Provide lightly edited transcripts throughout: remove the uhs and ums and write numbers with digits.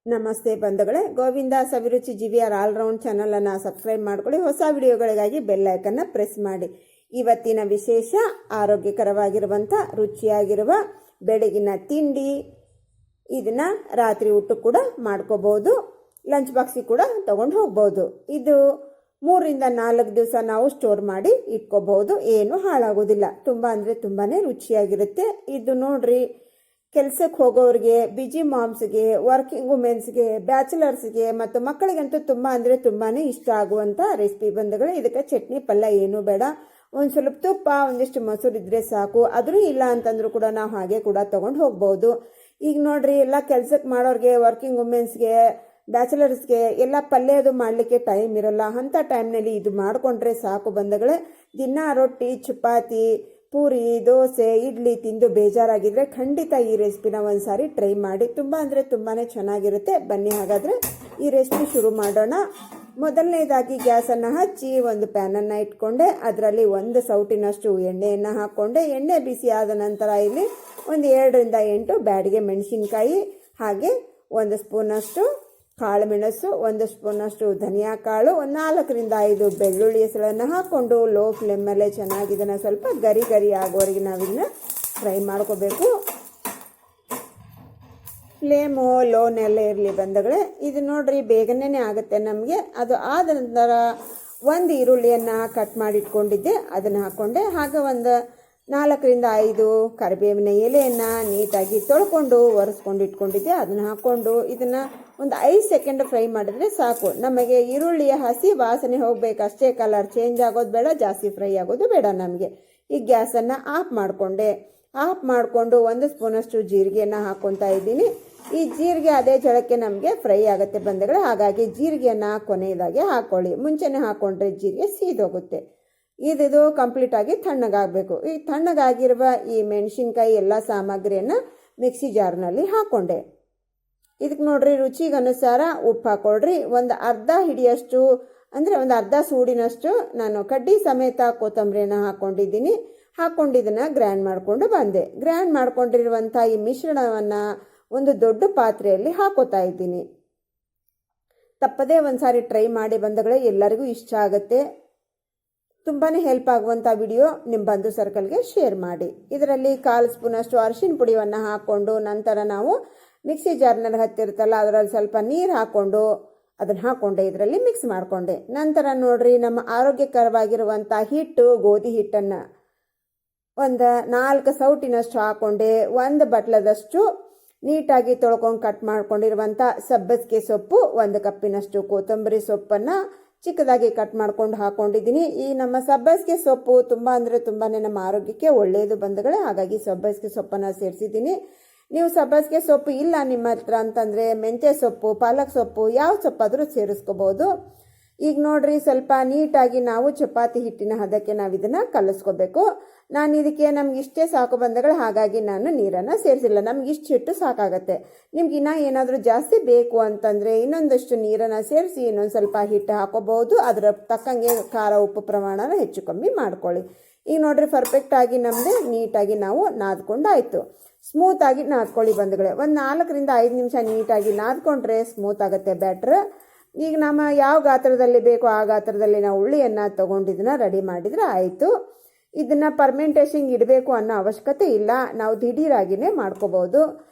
ನಮಸ್ತೆ ಬಂಧುಗಳೇ, ಗೋವಿಂದ ಸವಿರುಚಿ GVR all-round ಚಾನಲನ್ನು ಸಬ್ಸ್ಕ್ರೈಬ್ ಮಾಡ್ಕೊಳ್ಳಿ. ಹೊಸ ವಿಡಿಯೋಗಳಿಗಾಗಿ ಬೆಲ್ ಐಕನ್ನ ಪ್ರೆಸ್ ಮಾಡಿ. ಇವತ್ತಿನ ವಿಶೇಷ ಆರೋಗ್ಯಕರವಾಗಿರುವಂಥ ರುಚಿಯಾಗಿರುವ ಬೆಳಗಿನ ತಿಂಡಿ. ಇದನ್ನ ರಾತ್ರಿ ಊಟ ಕೂಡ ಮಾಡ್ಕೋಬಹುದು, ಲಂಚ್ ಬಾಕ್ಸಿಗೆ ಕೂಡ ತಗೊಂಡು ಹೋಗ್ಬೋದು. ಇದು 3 ರಿಂದ 4 ದಿವಸ ನಾವು ಸ್ಟೋರ್ ಮಾಡಿ ಇಟ್ಕೋಬಹುದು, ಏನು ಹಾಳಾಗೋದಿಲ್ಲ. ತುಂಬ ಅಂದರೆ ತುಂಬಾನೇ ರುಚಿಯಾಗಿರುತ್ತೆ. ಇದು ನೋಡ್ರಿ, ಕೆಲಸಕ್ಕೆ ಹೋಗೋರಿಗೆ, ಬಿಜಿ ಮಾಮ್ಸ್ಗೆ, ವರ್ಕಿಂಗ್ ವುಮೆನ್ಸ್ಗೆ, ಬ್ಯಾಚುಲರ್ಸ್ಗೆ ಮತ್ತು ಮಕ್ಕಳಿಗಂತೂ ತುಂಬ ಅಂದರೆ ತುಂಬಾ ಇಷ್ಟ ಆಗುವಂಥ ರೆಸಿಪಿ ಬಂಧುಗಳು. ಇದಕ್ಕೆ ಚಟ್ನಿ ಪಲ್ಯ ಏನೂ ಬೇಡ, ಒಂದು ಸ್ವಲ್ಪ ತುಪ್ಪ, ಒಂದಿಷ್ಟು ಮೊಸರು ಇದ್ರೆ ಸಾಕು. ಆದರೂ ಇಲ್ಲ ಅಂತಂದ್ರೂ ಕೂಡ ನಾವು ಹಾಗೆ ಕೂಡ ತೊಗೊಂಡು ಹೋಗ್ಬೋದು. ಈಗ ನೋಡ್ರಿ, ಎಲ್ಲ ಕೆಲಸಕ್ಕೆ ಮಾಡೋರಿಗೆ, ವರ್ಕಿಂಗ್ ವುಮೆನ್ಸ್ಗೆ, ಬ್ಯಾಚುಲರ್ಸ್ಗೆ ಎಲ್ಲ ಪಲ್ಯ ಅದು ಮಾಡಲಿಕ್ಕೆ ಟೈಮ್ ಇರಲ್ಲ. ಅಂಥ ಟೈಮ್ನಲ್ಲಿ ಇದು ಮಾಡಿಕೊಂಡ್ರೆ ಸಾಕು ಬಂಧುಗಳೇ. ದಿನ ರೊಟ್ಟಿ, ಚಪಾತಿ, ಪೂರಿ, ದೋಸೆ, ಇಡ್ಲಿ ತಿಂದು ಬೇಜಾರಾಗಿದ್ರೆ ಖಂಡಿತ ಈ ರೆಸಿಪಿನ ಒಂದ್ಸಾರಿ ಟ್ರೈ ಮಾಡಿ. ತುಂಬ ಅಂದರೆ ತುಂಬಾ ಚೆನ್ನಾಗಿರುತ್ತೆ. ಬನ್ನಿ ಹಾಗಾದರೆ ಈ ರೆಸಿಪಿ ಶುರು ಮಾಡೋಣ. ಮೊದಲನೇದಾಗಿ ಗ್ಯಾಸನ್ನು ಹಚ್ಚಿ ಒಂದು ಪ್ಯಾನನ್ನು ಇಟ್ಕೊಂಡೆ. ಅದರಲ್ಲಿ 1 ಸೌಟಿನಷ್ಟು ಎಣ್ಣೆಯನ್ನು ಹಾಕ್ಕೊಂಡೆ. ಎಣ್ಣೆ ಬಿಸಿ ಆದ ನಂತರ ಇಲ್ಲಿ ಒಂದು 7 ರಿಂದ 8 ಬ್ಯಾಡಿಗೆ ಮೆಣಸಿನ್ಕಾಯಿ, ಹಾಗೆ 1 ಸ್ಪೂನಷ್ಟು ಕಾಳು ಮೆಣಸು, 1 ಸ್ಪೂನಷ್ಟು ಧನಿಯಾ ಕಾಳು, 4 ರಿಂದ 5 ಬೆಳ್ಳುಳ್ಳಿ ಹೆಸಳನ್ನು ಹಾಕ್ಕೊಂಡು ಲೋ ಫ್ಲೇಮಲ್ಲೇ ಚೆನ್ನಾಗಿ ಇದನ್ನು ಸ್ವಲ್ಪ ಗರಿ ಗರಿ ಆಗೋವರೆಗೆ ನಾವಿದನ್ನ ಫ್ರೈ ಮಾಡ್ಕೋಬೇಕು. ಫ್ಲೇಮು ಲೋನೆಲ್ಲೇ ಇರಲಿ ಬಂಧುಗಳೇ. ಇದು ನೋಡ್ರಿ, ಬೇಗನೆ ಆಗುತ್ತೆ ನಮಗೆ. ಅದು ಆದ ನಂತರ 1 ಈರುಳ್ಳಿಯನ್ನು ಕಟ್ ಮಾಡಿ ಇಟ್ಕೊಂಡಿದ್ದೆ, ಅದನ್ನು ಹಾಕ್ಕೊಂಡೆ. ಹಾಗೆ 4 ರಿಂದ 5 ಕರಿಬೇವಿನ ಎಲೆಯನ್ನು ನೀಟಾಗಿ ತೊಳ್ಕೊಂಡು ಒರೆಸ್ಕೊಂಡು ಇಟ್ಕೊಂಡಿದ್ದೆ, ಅದನ್ನು ಹಾಕ್ಕೊಂಡು ಇದನ್ನು ಒಂದು 5 ಸೆಕೆಂಡ್ ಫ್ರೈ ಮಾಡಿದ್ರೆ ಸಾಕು. ನಮಗೆ ಈರುಳ್ಳಿಯ ಹಸಿ ವಾಸನೆ ಹೋಗಬೇಕು ಅಷ್ಟೇ, ಕಲರ್ ಚೇಂಜ್ ಆಗೋದು ಬೇಡ, ಜಾಸ್ತಿ ಫ್ರೈ ಆಗೋದು ಬೇಡ ನಮಗೆ. ಈ ಗ್ಯಾಸನ್ನು ಆಫ್ ಮಾಡಿಕೊಂಡು 1 ಸ್ಪೂನಷ್ಟು ಜೀರಿಗೆಯನ್ನು ಹಾಕ್ಕೊತಾ ಇದ್ದೀನಿ. ಈ ಜೀರಿಗೆ ಅದೇ ಜಳಕ್ಕೆ ನಮಗೆ ಫ್ರೈ ಆಗುತ್ತೆ ಬಂಧುಗಳೇ. ಹಾಗಾಗಿ ಜೀರಿಗೆಯನ್ನು ಕೊನೆಯದಾಗಿ ಹಾಕ್ಕೊಳ್ಳಿ. ಮುಂಚೆನೇ ಹಾಕ್ಕೊಂಡ್ರೆ ಜೀರಿಗೆ ಸೀದೋಗುತ್ತೆ. ಇದು ಕಂಪ್ಲೀಟಾಗಿ ತಣ್ಣಗಾಗಬೇಕು. ಈ ತಣ್ಣಗಾಗಿರುವ ಈ ಮೆಣಸಿನ್ಕಾಯಿ ಎಲ್ಲ ಸಾಮಗ್ರಿಯನ್ನು ಮಿಕ್ಸಿ ಜಾರ್ನಲ್ಲಿ ಹಾಕ್ಕೊಂಡೆ. ಇದಕ್ಕೆ ನೋಡ್ರಿ, ರುಚಿಗೆ ಅನುಸಾರ ಉಪ್ಪು ಹಾಕ್ಕೊಳ್ರಿ. ಒಂದು ಅರ್ಧ ಹಿಡಿಯಷ್ಟು ಅಂದರೆ ಒಂದು ಅರ್ಧ ಸೂಡಿನಷ್ಟು ನಾನು ಕಡ್ಡಿ ಸಮೇತ ಕೊತ್ತಂಬರಿಯನ್ನು ಹಾಕ್ಕೊಂಡಿದ್ದೀನಿ. ಹಾಕ್ಕೊಂಡಿದ್ದನ್ನು ಗ್ರ್ಯಾಂಡ್ ಮಾಡಿಕೊಂಡು ಬಂದೆ. ಗ್ರ್ಯಾಂಡ್ ಮಾಡ್ಕೊಂಡಿರುವಂಥ ಈ ಮಿಶ್ರಣವನ್ನು ಒಂದು ದೊಡ್ಡ ಪಾತ್ರೆಯಲ್ಲಿ ಹಾಕೋತಾ ಇದ್ದೀನಿ. ತಪ್ಪದೇ ಒಂದ್ಸಾರಿ ಟ್ರೈ ಮಾಡಿ ಬಂಧುಗಳೇ, ಎಲ್ಲರಿಗೂ ಇಷ್ಟ ಆಗುತ್ತೆ. ತುಂಬಾ ಹೆಲ್ಪ್ ಆಗುವಂಥ ವಿಡಿಯೋ ನಿಮ್ಮ ಬಂಧು ಸರ್ಕಲ್ಗೆ ಶೇರ್ ಮಾಡಿ. ಇದರಲ್ಲಿ 1/4 ಸ್ಪೂನಷ್ಟು ಅರಿಶಿನ ಪುಡಿಯನ್ನು ಹಾಕ್ಕೊಂಡು ನಂತರ ನಾವು ಮಿಕ್ಸಿ ಜಾರ್ನಲ್ಲಿ ಹತ್ತಿರುತ್ತಲ್ಲ ಅದರಲ್ಲಿ ಸ್ವಲ್ಪ ನೀರು ಹಾಕ್ಕೊಂಡು ಅದನ್ನು ಹಾಕ್ಕೊಂಡೆ, ಇದರಲ್ಲಿ ಮಿಕ್ಸ್ ಮಾಡಿಕೊಂಡೆ. ನಂತರ ನೋಡ್ರಿ, ನಮ್ಮ ಆರೋಗ್ಯಕರವಾಗಿರುವಂಥ ಹಿಟ್ಟು, ಗೋಧಿ ಹಿಟ್ಟನ್ನು ಒಂದು 4 ಸೌಟಿನಷ್ಟು ಹಾಕ್ಕೊಂಡೆ. 1 ಬಟ್ಲದಷ್ಟು ನೀಟಾಗಿ ತೊಳ್ಕೊಂಡು ಕಟ್ ಮಾಡ್ಕೊಂಡಿರುವಂಥ ಸಬ್ಬಸಿಗೆ ಸೊಪ್ಪು, 1 ಕಪ್ಪಿನಷ್ಟು ಕೊತ್ತಂಬರಿ ಸೊಪ್ಪನ್ನು ಚಿಕ್ಕದಾಗಿ ಕಟ್ ಮಾಡ್ಕೊಂಡು ಹಾಕ್ಕೊಂಡಿದ್ದೀನಿ. ಈ ನಮ್ಮ ಸಬ್ಬಸಿಗೆ ಸೊಪ್ಪು ತುಂಬ ಅಂದರೆ ತುಂಬಾ ನಮ್ಮ ಆರೋಗ್ಯಕ್ಕೆ ಒಳ್ಳೆಯದು ಬಂಧುಗಳೇ. ಹಾಗಾಗಿ ಸಬ್ಬಸಿಗೆ ಸೊಪ್ಪನ್ನು ಸೇರಿಸಿದ್ದೀನಿ. ನೀವು ಸಬ್ಬಸಿಗೆ ಸೊಪ್ಪು ಇಲ್ಲ ನಿಮ್ಮ ಹತ್ರ ಅಂತಂದರೆ ಮೆಂತ್ಯ ಸೊಪ್ಪು, ಪಾಲಕ್ ಸೊಪ್ಪು, ಯಾವ ಸೊಪ್ಪಾದರೂ ಸೇರಿಸ್ಕೋಬೋದು. ಈಗ ನೋಡ್ರಿ, ಸ್ವಲ್ಪ ನೀಟಾಗಿ ನಾವು ಚಪಾತಿ ಹಿಟ್ಟಿನ ಹದಕ್ಕೆ ನಾವು ಇದನ್ನು ಕಲಿಸ್ಕೋಬೇಕು. ನಾನು ಇದಕ್ಕೆ ನಮ್ಗೆ ಇಷ್ಟೇ ಸಾಕು ಬಂಧುಗಳು, ಹಾಗಾಗಿ ನಾನು ನೀರನ್ನು ಸೇರಿಸಿಲ್ಲ. ನಮ್ಗೆ ಇಷ್ಟು ಹಿಟ್ಟು ಸಾಕಾಗತ್ತೆ. ನಿಮ್ಗೆ ಇನ್ನೂ ಏನಾದರೂ ಜಾಸ್ತಿ ಬೇಕು ಅಂತಂದರೆ ಇನ್ನೊಂದಷ್ಟು ನೀರನ್ನು ಸೇರಿಸಿ ಇನ್ನೊಂದು ಸ್ವಲ್ಪ ಹಿಟ್ಟು ಹಾಕೋಬಹುದು. ಅದರ ತಕ್ಕಂಗೆ ಖಾರ ಉಪ್ಪು ಪ್ರಮಾಣನ ಹೆಚ್ಚು ಕಮ್ಮಿ ಮಾಡ್ಕೊಳ್ಳಿ. ಈಗ ನೋಡ್ರಿ, ಪರ್ಫೆಕ್ಟಾಗಿ ನಮ್ಮದೇ ನೀಟಾಗಿ ನಾವು ನಾದ್ಕೊಂಡಾಯಿತು. ಸ್ಮೂತಾಗಿ ನಾದ್ಕೊಳ್ಳಿ ಬಂಧುಗಳೇ. ಒಂದು 4 ರಿಂದ 5 ನಿಮಿಷ ನೀಟಾಗಿ ನಾದ್ಕೊಂಡ್ರೆ ಸ್ಮೂತ್ ಆಗುತ್ತೆ ಬ್ಯಾಟ್ರ್. ಈಗ ನಮ್ಮ ಯಾವ ಗಾತ್ರದಲ್ಲಿ ಬೇಕೋ ಆ ಗಾತ್ರದಲ್ಲಿ ನಾವು ಉಳ್ಳಿಯನ್ನು ತೊಗೊಂಡಿದ್ದನ್ನ ರೆಡಿ ಮಾಡಿದರೆ ಆಯಿತು. ಇದನ್ನು ಪರ್ಮೆಂಟೇಷನ್ ಇಡಬೇಕು ಅನ್ನೋ ಅವಶ್ಯಕತೆ ಇಲ್ಲ, ನಾವು ದಿಢೀರಾಗಿಯೇ ಮಾಡ್ಕೋಬೋದು.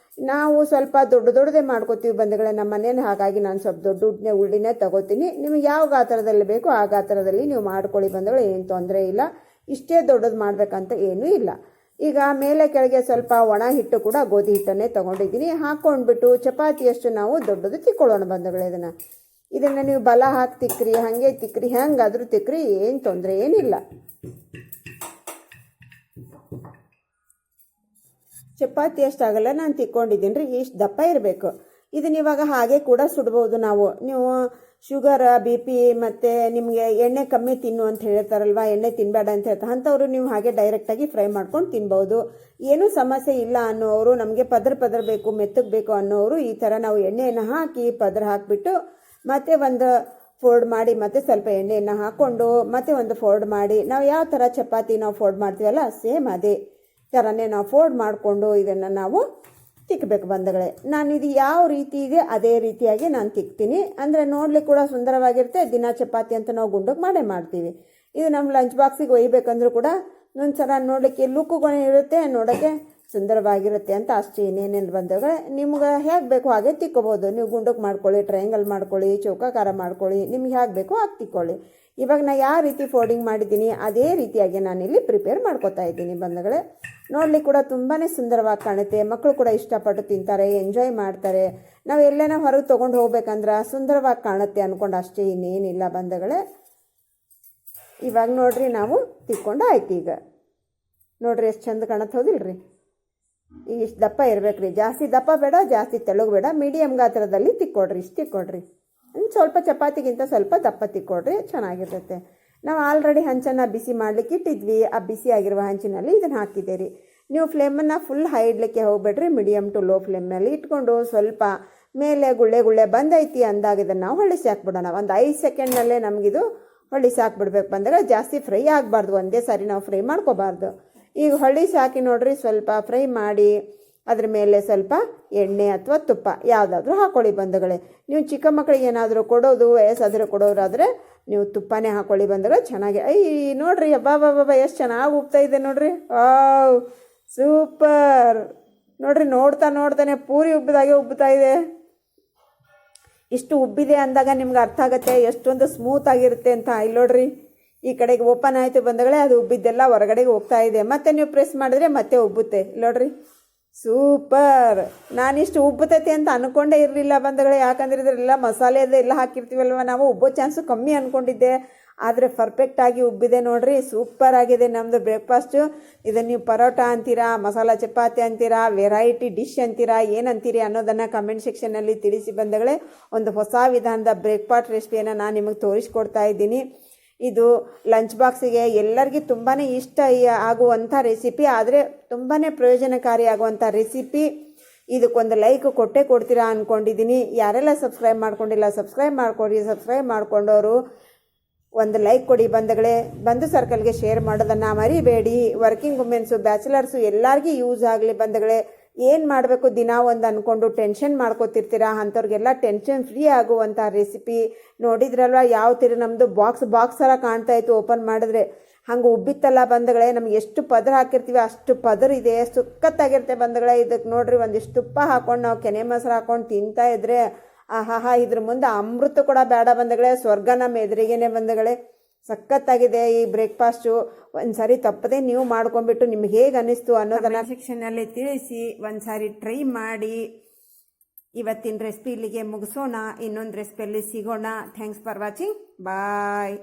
ನಾವು ಸ್ವಲ್ಪ ದೊಡ್ಡದೇ ಮಾಡ್ಕೋತೀವಿ ಬಂಧುಗಳೇ ನಮ್ಮ ಮನೇಲಿ, ಹಾಗಾಗಿ ನಾನು ಸ್ವಲ್ಪ ದೊಡ್ಡ ಉಳ್ಳಿನೇ ತಗೋತೀನಿ. ನಿಮಗೆ ಯಾವ ಗಾತ್ರದಲ್ಲಿ ಬೇಕೋ ಆ ಗಾತ್ರದಲ್ಲಿ ನೀವು ಮಾಡ್ಕೊಳ್ಳಿ ಬಂಧುಗಳು, ಏನು ತೊಂದರೆ ಇಲ್ಲ. ಇಷ್ಟೇ ದೊಡ್ಡದು ಮಾಡಬೇಕಂತ ಏನೂ ಇಲ್ಲ. ಈಗ ಮೇಲೆ ಕೆಳಗೆ ಸ್ವಲ್ಪ ಒಣ ಹಿಟ್ಟು ಕೂಡ ಗೋಧಿ ಹಿಟ್ಟನ್ನೇ ತೊಗೊಂಡಿದ್ದೀನಿ. ಹಾಕ್ಕೊಂಡ್ಬಿಟ್ಟು ಚಪಾತಿಯಷ್ಟು ನಾವು ದೊಡ್ಡದು ತಿಕ್ಕೊಳ್ಳೋಣ ಬಂಧುಗಳೇ. ಇದನ್ನು ನೀವು ಬಲ ಹಾಕಿ ತಿಕ್ಕ್ರಿ, ಹಾಗೆ ತಿಕ್ಕ್ರಿ, ಹೆಂಗಾದರೂ ತಿಕ್ಕ್ರಿ, ಏನು ತೊಂದರೆ ಏನಿಲ್ಲ. ಚಪಾತಿ ಅಷ್ಟಾಗಲ್ಲ, ನಾನು ತಿಕ್ಕೊಂಡಿದ್ದೀನಿ ರೀ, ಇಷ್ಟು ದಪ್ಪ ಇರಬೇಕು. ಇದನ್ನ ಇವಾಗ ಹಾಗೆ ಕೂಡ ಸುಡ್ಬೋದು ನಾವು. ನೀವು ಶುಗರ್, BP ಮತ್ತು ನಿಮಗೆ ಎಣ್ಣೆ ಕಮ್ಮಿ ತಿನ್ನು ಅಂತ ಹೇಳ್ತಾರಲ್ವ, ಎಣ್ಣೆ ತಿನ್ನಬೇಡ ಅಂತ ಹೇಳ್ತಾರೆ, ಅಂಥವ್ರು ನೀವು ಹಾಗೆ ಡೈರೆಕ್ಟಾಗಿ ಫ್ರೈ ಮಾಡ್ಕೊಂಡು ತಿನ್ಬೋದು. ಏನೂ ಸಮಸ್ಯೆ ಇಲ್ಲ ಅನ್ನೋರು, ನಮಗೆ ಪದರ ಬೇಕು, ಮೆತ್ತಗೆ ಬೇಕು ಅನ್ನೋರು ಈ ಥರ ನಾವು ಎಣ್ಣೆಯನ್ನು ಹಾಕಿ ಪದರ ಹಾಕಿಬಿಟ್ಟು ಮತ್ತೆ ಒಂದು ಫೋಲ್ಡ್ ಮಾಡಿ ಮತ್ತೆ ಸ್ವಲ್ಪ ಎಣ್ಣೆಯನ್ನು ಹಾಕ್ಕೊಂಡು ಮತ್ತೆ ಒಂದು ಫೋಲ್ಡ್ ಮಾಡಿ, ನಾವು ಯಾವ ಥರ ಚಪಾತಿ ನಾವು ಫೋಲ್ಡ್ ಮಾಡ್ತೀವಲ್ಲ ಸೇಮ್ ಅದೇ ಥರನೇ ನಾವು ಫೋಲ್ಡ್ ಮಾಡಿಕೊಂಡು ಇದನ್ನು ನಾವು ತಿಕ್ಕಬೇಕು ಬಂಧುಗಳೇ. ನಾನು ಇದು ಯಾವ ರೀತಿ ಇದೆ ಅದೇ ರೀತಿಯಾಗಿ ನಾನು ತಿಕ್ತೀನಿ. ಅಂದರೆ ನೋಡ್ಲಿಕ್ಕೆ ಕೂಡ ಸುಂದರವಾಗಿರುತ್ತೆ. ದಿನ ಚಪಾತಿ ಅಂತ ನಾವು ಗುಂಡಕ್ಕೆ ಮಾಡೇ ಮಾಡ್ತೀವಿ. ಇದು ನಮ್ಮ ಲಂಚ್ ಬಾಕ್ಸಿಗೆ ಒಯ್ಬೇಕಂದ್ರೂ ಕೂಡ ಒಂದ್ಸಲ ನೋಡಲಿಕ್ಕೆ ಲುಕ್ಕುಗಳು ಇರುತ್ತೆ, ನೋಡೋಕ್ಕೆ ಸುಂದರವಾಗಿರುತ್ತೆ ಅಂತ ಅಷ್ಟೇ. ಇನ್ನೇನೇನು ಬಂಧುಗಳೇ, ನಿಮ್ಗೆ ಹೇಗೆ ಬೇಕೋ ಹಾಗೆ ತಿಕ್ಕೋಬೋದು. ನೀವು ಗುಂಡಕ್ಕೆ ಮಾಡ್ಕೊಳ್ಳಿ, ಟ್ರಯಾಂಗಲ್ ಮಾಡ್ಕೊಳ್ಳಿ, ಚೌಕಾಕಾರ ಮಾಡ್ಕೊಳ್ಳಿ, ನಿಮ್ಗೆ ಹೇಗೆ ಬೇಕೋ ಹಾಗೆ ತಿಕ್ಕೊಳ್ಳಿ. ಇವಾಗ ನಾನು ಯಾವ ರೀತಿ ಫೋಲ್ಡಿಂಗ್ ಮಾಡಿದ್ದೀನಿ ಅದೇ ರೀತಿಯಾಗಿ ನಾನಿಲ್ಲಿ ಪ್ರಿಪೇರ್ ಮಾಡ್ಕೋತಾ ಇದ್ದೀನಿ ಬಂಧುಗಳೇ. ನೋಡ್ಲಿಕ್ಕೆ ಕೂಡ ತುಂಬಾ ಸುಂದರವಾಗಿ ಕಾಣುತ್ತೆ. ಮಕ್ಕಳು ಕೂಡ ಇಷ್ಟಪಟ್ಟು ತಿಂತಾರೆ, ಎಂಜಾಯ್ ಮಾಡ್ತಾರೆ. ನಾವು ಎಲ್ಲೇನೋ ಹೊರಗೆ ತೊಗೊಂಡು ಹೋಗ್ಬೇಕಂದ್ರೆ ಸುಂದರವಾಗಿ ಕಾಣುತ್ತೆ ಅಂದ್ಕೊಂಡು ಅಷ್ಟೇ, ಇನ್ನೇನಿಲ್ಲ ಬಂಧುಗಳೇ. ಇವಾಗ ನೋಡ್ರಿ ನಾವು ತಿಕ್ಕೊಂಡು ಆಯ್ತು. ಈಗ ನೋಡ್ರಿ ಎಷ್ಟು ಚಂದ ಕಾಣತ್ತೆ, ಹೌದಿಲ್ರಿ? ಈಗ ಇಷ್ಟು ದಪ್ಪ ಇರಬೇಕು ರೀ, ಜಾಸ್ತಿ ದಪ್ಪ ಬೇಡ, ಜಾಸ್ತಿ ತೆಳುಗು ಬೇಡ, ಮೀಡಿಯಮ್ ಗಾತ್ರದಲ್ಲಿ ತಿಕ್ಕೊಡ್ರಿ. ಇಷ್ಟು ತಿಕ್ಕೊಡ್ರಿ. ಸ್ವಲ್ಪ ಚಪಾತಿಗಿಂತ ಸ್ವಲ್ಪ ದಪ್ಪ ತಿಕ್ಕೊಡ್ರಿ, ಚೆನ್ನಾಗಿರ್ತೈತೆ. ನಾವು ಆಲ್ರೆಡಿ ಹಂಚನ್ನು ಬಿಸಿ ಮಾಡಲಿಕ್ಕೆ ಇಟ್ಟಿದ್ವಿ. ಆ ಬಿಸಿ ಆಗಿರುವ ಹಂಚಿನಲ್ಲಿ ಇದನ್ನು ಹಾಕಿದ್ದೀರಿ. ನೀವು ಫ್ಲೇಮನ್ನು ಫುಲ್ ಹೈ ಇಡಲಿಕ್ಕೆ ಹೋಗಬೇಡ್ರಿ, ಮೀಡಿಯಮ್ ಟು ಲೋ ಫ್ಲೇಮ್ನಲ್ಲಿ ಇಟ್ಕೊಂಡು ಸ್ವಲ್ಪ ಮೇಲೆ ಗುಳ್ಳೆ ಬಂದೈತಿ ಅಂದಾಗ ಇದನ್ನು ನಾವು ಹೊಳಿಸಿ ಹಾಕ್ಬಿಡೋಣ. ಒಂದು 5 ಸೆಕೆಂಡ್ನಲ್ಲೇ ನಮಗಿದು ಹೊಳಿಸಿ ಹಾಕ್ಬಿಡ್ಬೇಕು ಬಂದಾಗ. ಜಾಸ್ತಿ ಫ್ರೈ ಆಗಬಾರ್ದು, ಒಂದೇ ಸಾರಿ ನಾವು ಫ್ರೈ ಮಾಡ್ಕೋಬಾರ್ದು. ಈಗ ಹೊಳಿಸಿ ಹಾಕಿ ನೋಡ್ರಿ, ಸ್ವಲ್ಪ ಫ್ರೈ ಮಾಡಿ ಅದ್ರ ಮೇಲೆ ಸ್ವಲ್ಪ ಎಣ್ಣೆ ಅಥವಾ ತುಪ್ಪ ಯಾವುದಾದ್ರೂ ಹಾಕ್ಕೊಳ್ಳಿ ಬಂಧುಗಳೇ. ನೀವು ಚಿಕ್ಕ ಮಕ್ಕಳಿಗೆ ಏನಾದರೂ ಕೊಡೋದು, ವಯಸ್ಸಾದರೂ ಕೊಡೋರಾದರೆ ನೀವು ತುಪ್ಪನೇ ಹಾಕ್ಕೊಳ್ಳಿ ಬಂಧುಗಳೇ. ಚೆನ್ನಾಗಿ ನೋಡ್ರಿ, ಬಾಬಾ ಎಷ್ಟು ಚೆನ್ನಾಗಿ ಉಬ್ತಾ ಇದೆ ನೋಡ್ರಿ. ಸೂಪರ್ ನೋಡ್ರಿ. ನೋಡ್ತಾನೆ ಪೂರಿ ಉಬ್ತಾ ಇದೆ. ಇಷ್ಟು ಉಬ್ಬಿದೆ ಅಂದಾಗ ನಿಮ್ಗೆ ಅರ್ಥ ಆಗುತ್ತೆ ಎಷ್ಟೊಂದು ಸ್ಮೂತ್ ಆಗಿರುತ್ತೆ ಅಂತ. ಇಲ್ಲಿ ನೋಡ್ರಿ, ಈ ಕಡೆಗೆ ಓಪನ್ ಆಯಿತು ಬಂಧುಗಳೇ, ಅದು ಉಬ್ಬಿದ್ದೆಲ್ಲ ಹೊರಗಡೆಗೆ ಹೋಗ್ತಾ ಇದೆ. ಮತ್ತೆ ನೀವು ಪ್ರೆಸ್ ಮಾಡಿದ್ರೆ ಮತ್ತೆ ಉಬ್ಬುತ್ತೆ. ಇಲ್ಲಿ ನೋಡ್ರಿ, ಸೂಪರ್. ನಾನಿಷ್ಟು ಉಬ್ಬುತ್ತೈತೆ ಅಂತ ಅಂದ್ಕೊಂಡೇ ಇರಲಿಲ್ಲ ಬಂಧುಗಳೇ. ಯಾಕಂದರೆ ಇದರೆಲ್ಲ ಮಸಾಲೆ ಎಲ್ಲ ಹಾಕಿರ್ತೀವಲ್ವ ನಾವು, ಉಬ್ಬೋ ಚಾನ್ಸು ಕಮ್ಮಿ ಅಂದ್ಕೊಂಡಿದ್ದೆ. ಆದರೆ ಪರ್ಫೆಕ್ಟಾಗಿ ಉಬ್ಬಿದೆ ನೋಡ್ರಿ. ಸೂಪರ್ ಆಗಿದೆ ನಮ್ಮದು ಬ್ರೇಕ್ಫಾಸ್ಟು. ಇದನ್ನು ನೀವು ಪರೋಟ ಅಂತೀರಾ, ಮಸಾಲ ಚಪಾತಿ ಅಂತೀರಾ, ವೆರೈಟಿ ಡಿಶ್ ಅಂತೀರಾ, ಏನಂತೀರಿ ಅನ್ನೋದನ್ನು ಕಮೆಂಟ್ ಸೆಕ್ಷನ್ನಲ್ಲಿ ತಿಳಿಸಿ ಬಂಧುಗಳೇ. ಒಂದು ಹೊಸ ವಿಧಾನದ ಬ್ರೇಕ್ಫಾಸ್ಟ್ ರೆಸಿಪಿಯನ್ನು ನಾನು ನಿಮಗೆ ತೋರಿಸ್ಕೊಡ್ತಾ ಇದ್ದೀನಿ. ಇದು ಲಂಚ್ ಬಾಕ್ಸಿಗೆ ಎಲ್ಲರಿಗೂ ತುಂಬಾ ಇಷ್ಟ ಆಗುವಂಥ ರೆಸಿಪಿ, ಆದರೆ ತುಂಬಾ ಪ್ರಯೋಜನಕಾರಿ ಆಗುವಂಥ ರೆಸಿಪಿ. ಇದಕ್ಕೊಂದು ಲೈಕ್ ಕೊಡ್ತೀರಾ ಅಂದ್ಕೊಂಡಿದ್ದೀನಿ. ಯಾರೆಲ್ಲ ಸಬ್ಸ್ಕ್ರೈಬ್ ಮಾಡ್ಕೊಂಡಿಲ್ಲ ಸಬ್ಸ್ಕ್ರೈಬ್ ಮಾಡ್ಕೊಡಿ. ಸಬ್ಸ್ಕ್ರೈಬ್ ಮಾಡ್ಕೊಂಡವರು ಒಂದು ಲೈಕ್ ಕೊಡಿ ಬಂಧುಗಳೇ. ಬಂಧು ಸರ್ಕಲ್ಗೆ ಶೇರ್ ಮಾಡೋದನ್ನು ಮರಿಬೇಡಿ. ವರ್ಕಿಂಗ್ ವುಮೆನ್ಸು, ಬ್ಯಾಚುಲರ್ಸು ಎಲ್ಲರಿಗೂ ಯೂಸ್ ಆಗಲಿ ಬಂಧುಗಳೇ. ಏನು ಮಾಡಬೇಕು ದಿನ ಒಂದು ಅಂದ್ಕೊಂಡು ಟೆನ್ಷನ್ ಮಾಡ್ಕೋತಿರ್ತೀರ, ಅಂಥವ್ರಿಗೆಲ್ಲ ಟೆನ್ಷನ್ ಫ್ರೀ ಆಗುವಂಥ ರೆಸಿಪಿ. ನೋಡಿದ್ರಲ್ವ ಯಾವ ಥರ ನಮ್ಮದು ಬಾಕ್ಸ್ ಥರ ಕಾಣ್ತಾ ಇತ್ತು ಓಪನ್ ಮಾಡಿದ್ರೆ. ಹಂಗೆ ಉಬ್ಬಿತ್ತಲ್ಲ ಬಂಧುಗಳೇ. ನಮ್ಗೆ ಎಷ್ಟು ಪದರ ಹಾಕಿರ್ತೀವಿ ಅಷ್ಟು ಪದರ ಇದೆ, ಸುಕ್ಕತ್ತಾಗಿರುತ್ತೆ ಬಂಧುಗಳೇ. ಇದಕ್ಕೆ ನೋಡ್ರಿ, ಒಂದಿಷ್ಟು ತುಪ್ಪ ಹಾಕ್ಕೊಂಡು ನಾವು ಕೆನೆ ಮೊಸರು ಹಾಕ್ಕೊಂಡು ತಿಂತಾ ಇದ್ರೆ ಆಹಾ, ಇದ್ರ ಮುಂದೆ ಅಮೃತ ಕೂಡ ಬೇಡ ಬಂಧುಗಳೇ. ಸ್ವರ್ಗ ನಮ್ಮ ಎದುರಿಗೇನೆ ಬಂಧುಗಳೇ. ಸಖತ್ತಾಗಿದೆ ಈ ಬ್ರೇಕ್ಫಾಸ್ಟು. ಒಂದು ಸಾರಿ ತಪ್ಪದೆ ನೀವು ಮಾಡ್ಕೊಂಡ್ಬಿಟ್ಟು ನಿಮ್ಗೆ ಹೇಗೆ ಅನ್ನಿಸ್ತು ಅನ್ನೋದನ್ನು ಸೆಕ್ಷನ್ನಲ್ಲಿ ತಿಳಿಸಿ. ಒಂದು ಸಾರಿ ಟ್ರೈ ಮಾಡಿ. ಇವತ್ತಿನ ರೆಸಿಪಿ ಇಲ್ಲಿಗೆ ಮುಗಿಸೋಣ. ಇನ್ನೊಂದು ರೆಸಿಪಿಯಲ್ಲಿ ಸಿಗೋಣ. Thanks for watching. ಬಾಯ್.